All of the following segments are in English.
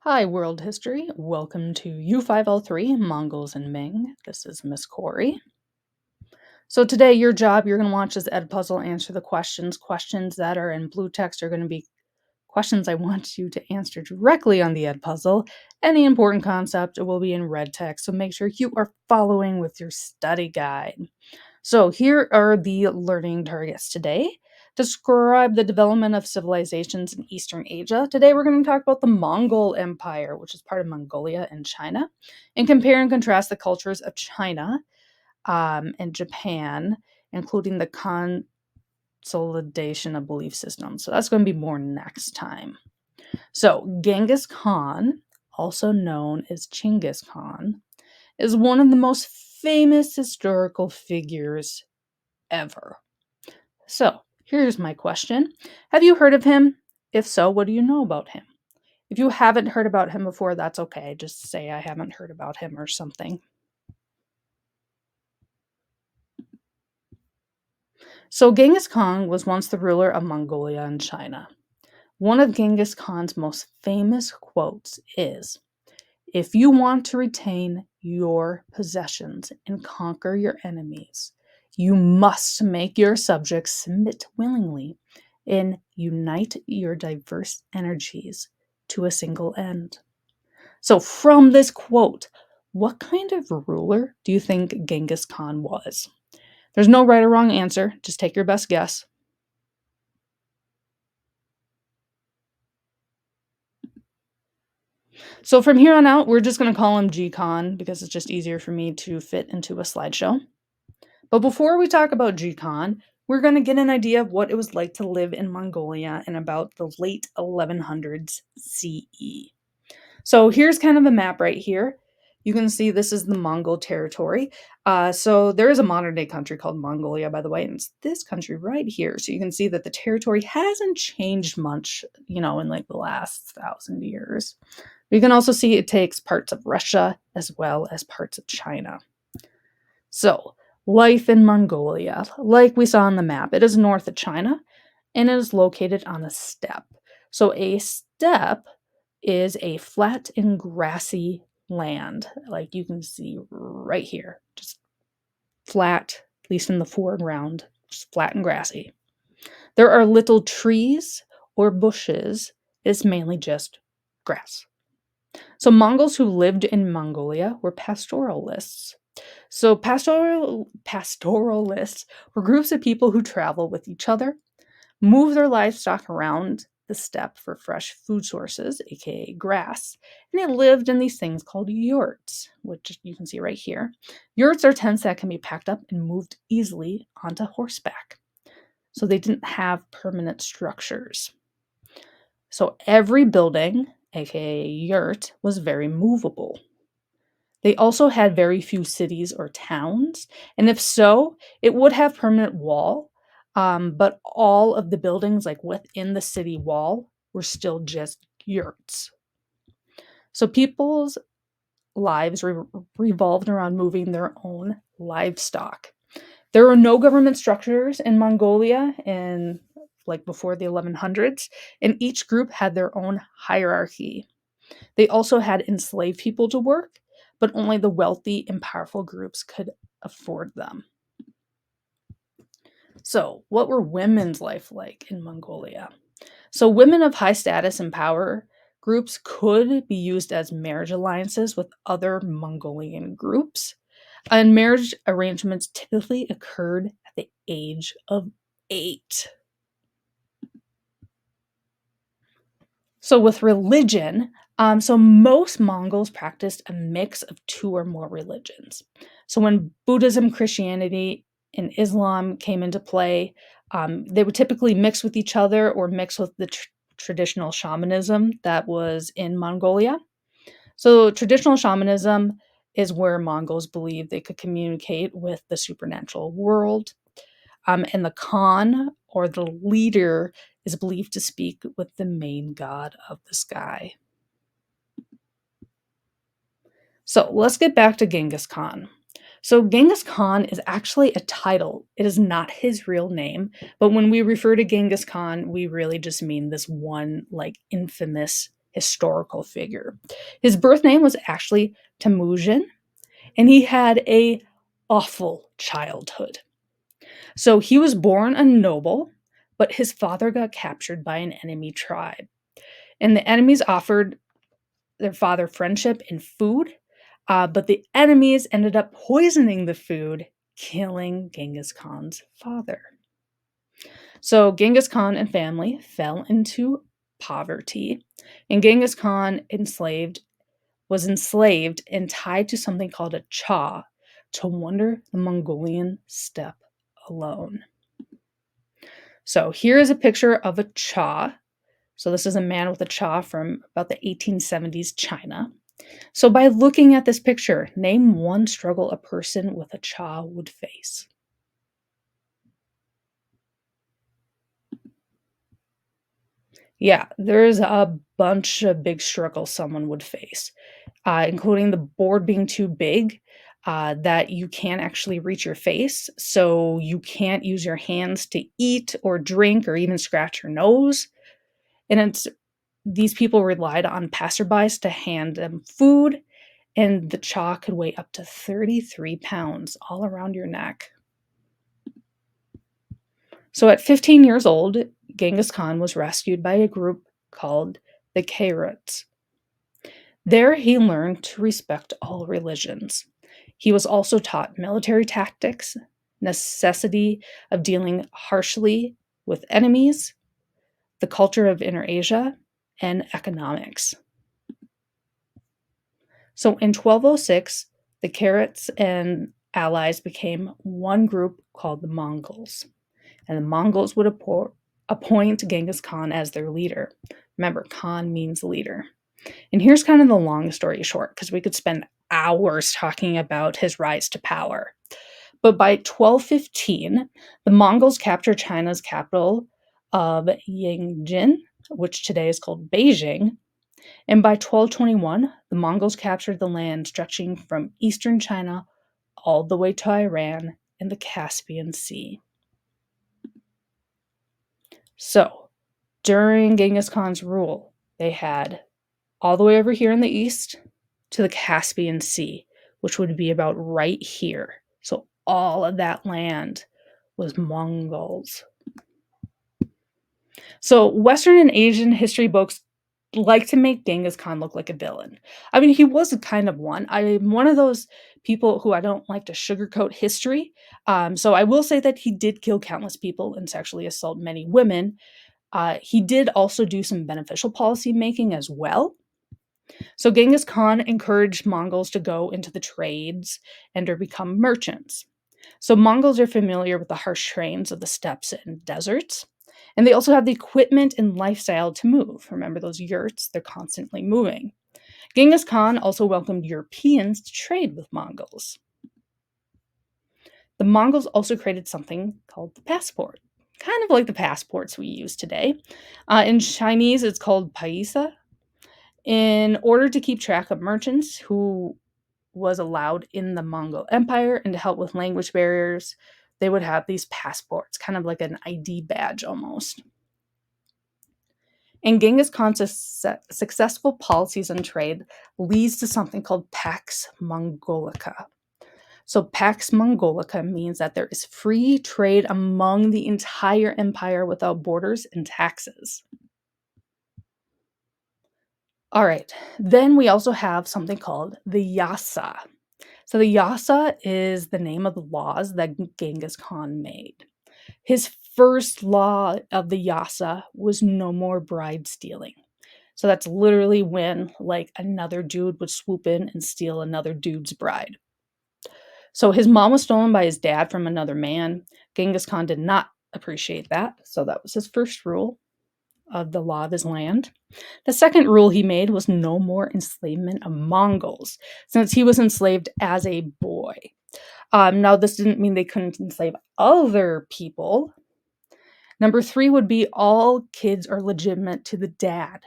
Hi, world history. Welcome to U5-L3, Mongols and Ming. This is Miss Corey. So today, your job, you're going to watch this ed puzzle, answer the questions. Questions that are in blue text are going to be questions I want you to answer directly on the ed puzzle. Any important concept will be in red text, so make sure you are following with your study guide. So here are the learning targets today. Describe the development of civilizations in Eastern Asia. Today we're going to talk about the Mongol Empire, which is part of Mongolia and China, and compare and contrast the cultures of China and Japan, including the consolidation of belief systems. So that's going to be more next time. So Genghis Khan, also known as Chinggis Khan, is one of the most famous historical figures ever. So, here's my question. Have you heard of him? If so, what do you know about him? If you haven't heard about him before, that's okay. Just say I haven't heard about him or something. So, Genghis Khan was once the ruler of Mongolia and China. One of Genghis Khan's most famous quotes is, "If you want to retain your possessions and conquer your enemies, you must make your subjects submit willingly and unite your diverse energies to a single end." So, from this quote, what kind of ruler do you think Genghis Khan was? There's no right or wrong answer. Just take your best guess. So, from here on out, we're just going to call him G Khan because it's just easier for me to fit into a slideshow. But before we talk about G-Khan, we're going to get an idea of what it was like to live in Mongolia in about the late 1100s CE. So here's kind of a map right here. You can see this is the Mongol territory. So there is a modern day country called Mongolia, by the way, and it's this country right here. So you can see that the territory hasn't changed much, in like the last 1,000 years. You can also see it takes parts of Russia as well as parts of China. So, life in Mongolia, like we saw on the map, it is north of China and it is located on a steppe. So, a steppe is a flat and grassy land, like you can see right here, just flat, at least in the foreground, just flat and grassy. There are little trees or bushes, it's mainly just grass. So, Mongols who lived in Mongolia were pastoralists. So pastoralists were groups of people who travel with each other, move their livestock around the steppe for fresh food sources, aka grass, and they lived in these things called yurts, which you can see right here. Yurts are tents that can be packed up and moved easily onto horseback. So they didn't have permanent structures. So every building, aka yurt, was very movable. They also had very few cities or towns, and if so, it would have permanent wall, but all of the buildings, like within the city wall, were still just yurts. So people's lives revolved around moving their own livestock. There were no government structures in Mongolia in like before the 1100s, and each group had their own hierarchy. They also had enslaved people to work, but only the wealthy and powerful groups could afford them. So, what were women's life like in Mongolia? So, women of high status and power groups could be used as marriage alliances with other Mongolian groups, and marriage arrangements typically occurred at the age of 8. So, with religion, so most Mongols practiced a mix of 2 or more religions. So, when Buddhism, Christianity, and Islam came into play, they would typically mix with each other or mix with the traditional shamanism that was in Mongolia. So, traditional shamanism is where Mongols believed they could communicate with the supernatural world. And the Khan, or the leader, is believed to speak with the main god of the sky. So let's get back to Genghis Khan. So Genghis Khan is actually a title. It is not his real name, but when we refer to Genghis Khan, we really just mean this one like infamous historical figure. His birth name was actually Temujin, and he had a awful childhood. So he was born a noble, but his father got captured by an enemy tribe. And the enemies offered their father friendship and food, but the enemies ended up poisoning the food, killing Genghis Khan's father. So Genghis Khan and family fell into poverty, and Genghis Khan was enslaved and tied to something called a cha to wander the Mongolian steppe alone. So here is a picture of a cha. So this is a man with a cha from about the 1870s China. So by looking at this picture, name one struggle a person with a cha would face. Yeah, there's a bunch of big struggles someone would face, including the board being too big, that you can't actually reach your face, so you can't use your hands to eat or drink or even scratch your nose. And these people relied on passerbys to hand them food, and the cha could weigh up to 33 pounds all around your neck. So at 15 years old, Genghis Khan was rescued by a group called the Kayruts. There he learned to respect all religions. He was also taught military tactics, necessity of dealing harshly with enemies, the culture of Inner Asia, and economics. So in 1206, the Kayruts and allies became one group called the Mongols. And the Mongols would appoint Genghis Khan as their leader. Remember, Khan means leader. And here's kind of the long story short, because we could spend hours talking about his rise to power. But by 1215, the Mongols captured China's capital of Yangjin, which today is called Beijing. And by 1221, the Mongols captured the land stretching from eastern China all the way to Iran and the Caspian Sea. So, during Genghis Khan's rule, they had all the way over here in the east to the Caspian Sea, which would be about right here. So, all of that land was Mongols. So, Western and Asian history books like to make Genghis Khan look like a villain. I mean, he was a kind of one. I'm one of those people who I don't like to sugarcoat history. So I will say that he did kill countless people and sexually assault many women. He did also do some beneficial policy making as well. So Genghis Khan encouraged Mongols to go into the trades and to become merchants. So Mongols are familiar with the harsh terrains of the steppes and deserts. And they also have the equipment and lifestyle to move. Remember those yurts? They're constantly moving. Genghis Khan also welcomed Europeans to trade with Mongols. The Mongols also created something called the passport, kind of like the passports we use today. In Chinese, it's called paisa. In order to keep track of merchants who was allowed in the Mongol Empire and to help with language barriers, they would have these passports, kind of like an ID badge almost. And Genghis Khan's successful policies on trade leads to something called Pax Mongolica. So Pax Mongolica means that there is free trade among the entire empire without borders and taxes. All right, then we also have something called the Yasa. So the Yasa is the name of the laws that Genghis Khan made. His first law of the Yasa was no more bride stealing. So that's literally when like another dude would swoop in and steal another dude's bride. So his mom was stolen by his dad from another man. Genghis Khan did not appreciate that. So that was his first rule of the law of his land. The second rule he made was no more enslavement of Mongols, since he was enslaved as a boy. Now, this didn't mean they couldn't enslave other people. Number three would be all kids are legitimate to the dad,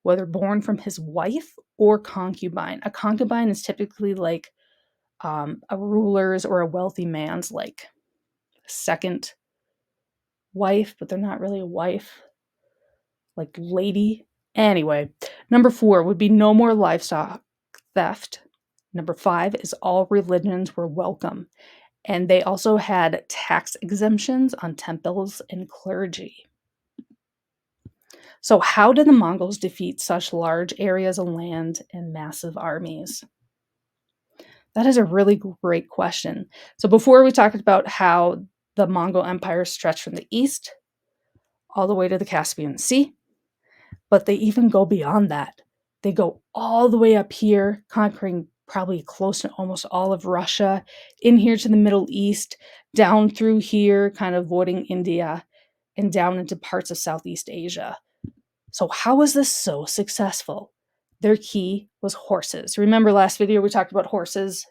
whether born from his wife or concubine. A concubine is typically like a ruler's or a wealthy man's like second wife, but they're not really a wife, like lady. Anyway, Number 4 would be no more livestock theft. Number 5 is all religions were welcome. And they also had tax exemptions on temples and clergy. So, how did the Mongols defeat such large areas of land and massive armies? That is a really great question. So, before we talked about how the Mongol Empire stretched from the east all the way to the Caspian Sea, but they even go beyond that. They go all the way up here, conquering probably close to almost all of Russia, in here to the Middle East, down through here, kind of avoiding India, and down into parts of Southeast Asia. So how was this so successful? Their key was horses. Remember last video we talked about horses?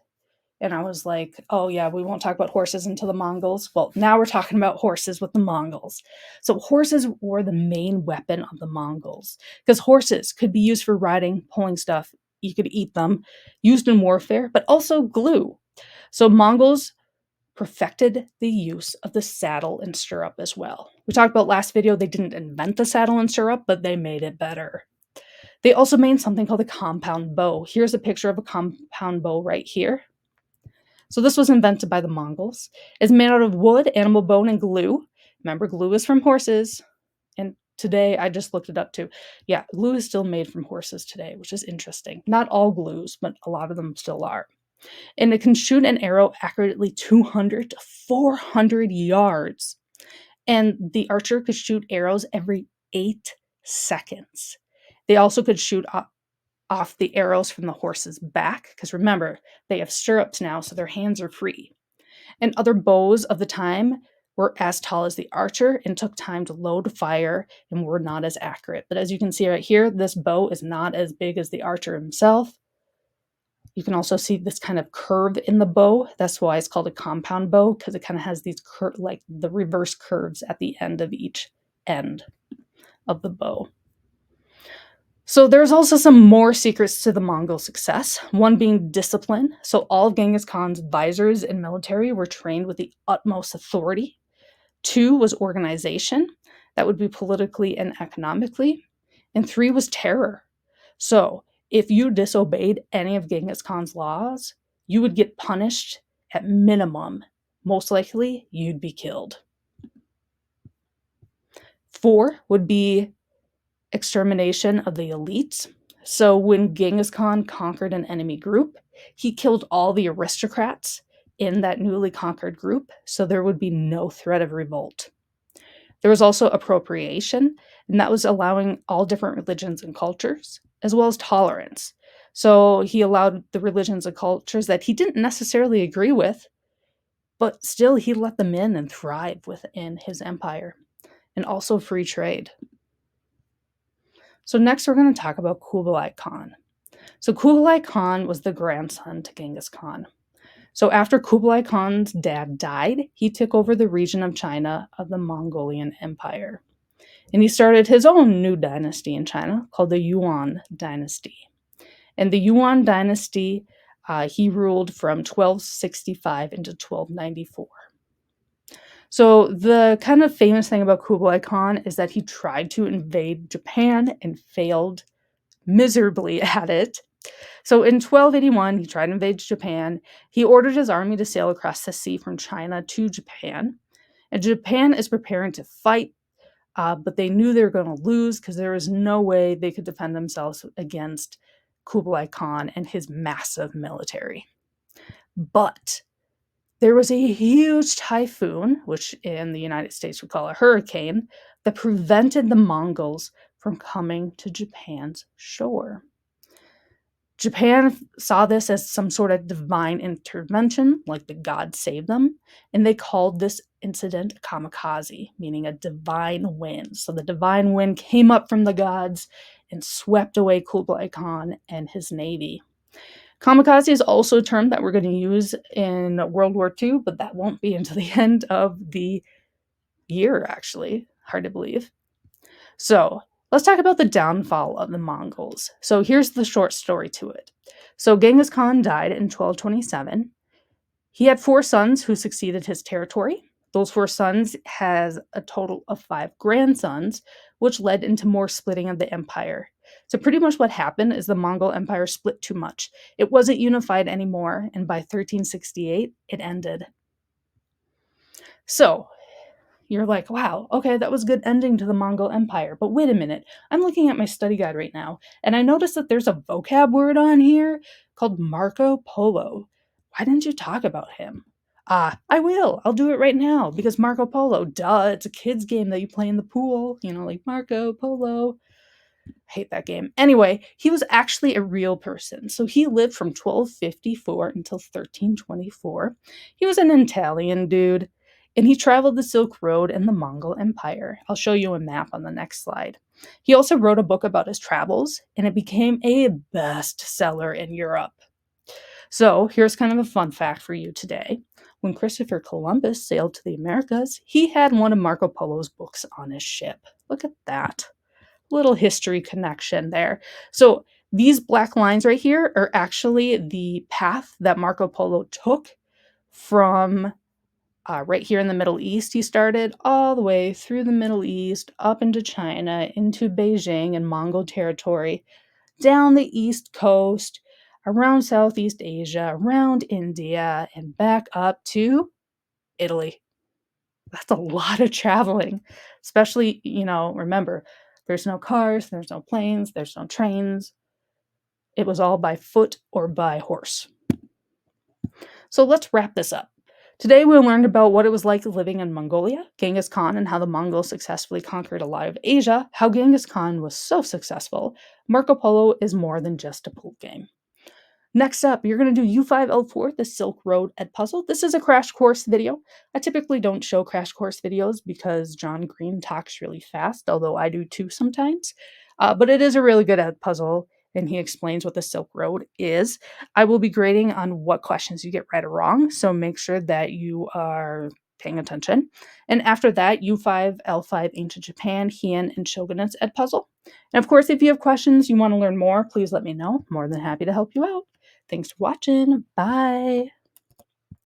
And I was like, oh yeah, we won't talk about horses until the Mongols. Well, now we're talking about horses with the Mongols. So horses were the main weapon of the Mongols because horses could be used for riding, pulling stuff. You could eat them, used in warfare, but also glue. So Mongols perfected the use of the saddle and stirrup as well. We talked about last video, they didn't invent the saddle and stirrup, but they made it better. They also made something called a compound bow. Here's a picture of a compound bow right here. So this was invented by the Mongols. It's made out of wood, animal bone, and glue. Remember, glue is from horses. And today, I just looked it up too. Yeah, glue is still made from horses today, which is interesting. Not all glues, but a lot of them still are. And it can shoot an arrow accurately 200 to 400 yards. And the archer could shoot arrows every 8 seconds. They also could shoot off the arrows from the horse's back, because remember, they have stirrups now, so their hands are free. And other bows of the time were as tall as the archer and took time to load, fire, and were not as accurate. But as you can see right here, this bow is not as big as the archer himself. You can also see this kind of curve in the bow. That's why it's called a compound bow, because it kind of has these like the reverse curves at the end of each end of the bow. So there's also some more secrets to the Mongol success, one being discipline. So all of Genghis Khan's advisors and military were trained with the utmost authority. 2 was organization, that would be politically and economically. And 3 was terror. So if you disobeyed any of Genghis Khan's laws, you would get punished at minimum. Most likely, you'd be killed. 4 would be extermination of the elites. So when Genghis Khan conquered an enemy group, he killed all the aristocrats in that newly conquered group, so there would be no threat of revolt. There was also appropriation, and that was allowing all different religions and cultures, as well as tolerance. So he allowed the religions and cultures that he didn't necessarily agree with, but still he let them in and thrive within his empire, and also free trade. So next we're going to talk about Kublai Khan. So Kublai Khan was the grandson to Genghis Khan. So after Kublai Khan's dad died, he took over the region of China of the Mongolian Empire. And he started his own new dynasty in China called the Yuan dynasty. And the Yuan dynasty, he ruled from 1265 into 1294. So the kind of famous thing about Kublai Khan is that he tried to invade Japan and failed miserably at it. So in 1281, he tried to invade Japan. He ordered his army to sail across the sea from China to Japan. And Japan is preparing to fight, but they knew they were going to lose because there was no way they could defend themselves against Kublai Khan and his massive military. But there was a huge typhoon, which in the United States we call a hurricane, that prevented the Mongols from coming to Japan's shore. Japan saw this as some sort of divine intervention, like the gods saved them, and they called this incident a kamikaze, meaning a divine wind. So the divine wind came up from the gods and swept away Kublai Khan and his navy. Kamikaze is also a term that we're going to use in World War II, but that won't be until the end of the year, actually. Hard to believe. So let's talk about the downfall of the Mongols. So here's the short story to it. So Genghis Khan died in 1227. He had 4 sons who succeeded his territory. Those 4 sons has a total of 5 grandsons, which led into more splitting of the empire. So pretty much what happened is the Mongol Empire split too much. It wasn't unified anymore, and by 1368, it ended. So you're like, wow, okay, that was a good ending to the Mongol Empire. But wait a minute, I'm looking at my study guide right now, and I noticed that there's a vocab word on here called Marco Polo. Why didn't you talk about him? I will. I'll do it right now because Marco Polo, duh, it's a kid's game that you play in the pool, like Marco Polo. I hate that game. Anyway, he was actually a real person. So he lived from 1254 until 1324. He was an Italian dude, and he traveled the Silk Road and the Mongol Empire. I'll show you a map on the next slide. He also wrote a book about his travels, and it became a bestseller in Europe. So here's kind of a fun fact for you today. When Christopher Columbus sailed to the Americas, he had one of Marco Polo's books on his ship. Look at that. Little history connection there. So these black lines right here are actually the path that Marco Polo took from right here in the Middle East. He started all the way through the Middle East, up into China, into Beijing and Mongol territory, down the East Coast, around Southeast Asia, around India, and back up to Italy. That's a lot of traveling, especially, remember, there's no cars, there's no planes, there's no trains. It was all by foot or by horse. So let's wrap this up. Today we learned about what it was like living in Mongolia, Genghis Khan, and how the Mongols successfully conquered a lot of Asia, how Genghis Khan was so successful. Marco Polo is more than just a pool game. Next up, you're going to do U5-L3, the Silk Road Edpuzzle. This is a crash course video. I typically don't show crash course videos because John Green talks really fast, although I do too sometimes. But it is a really good Edpuzzle, and he explains what the Silk Road is. I will be grading on what questions you get right or wrong, so make sure that you are paying attention. And after that, U5-L5 Ancient Japan, Heian, and Shogunates Edpuzzle. And of course, if you have questions, you want to learn more, please let me know. I'm more than happy to help you out. Thanks for watching. Bye.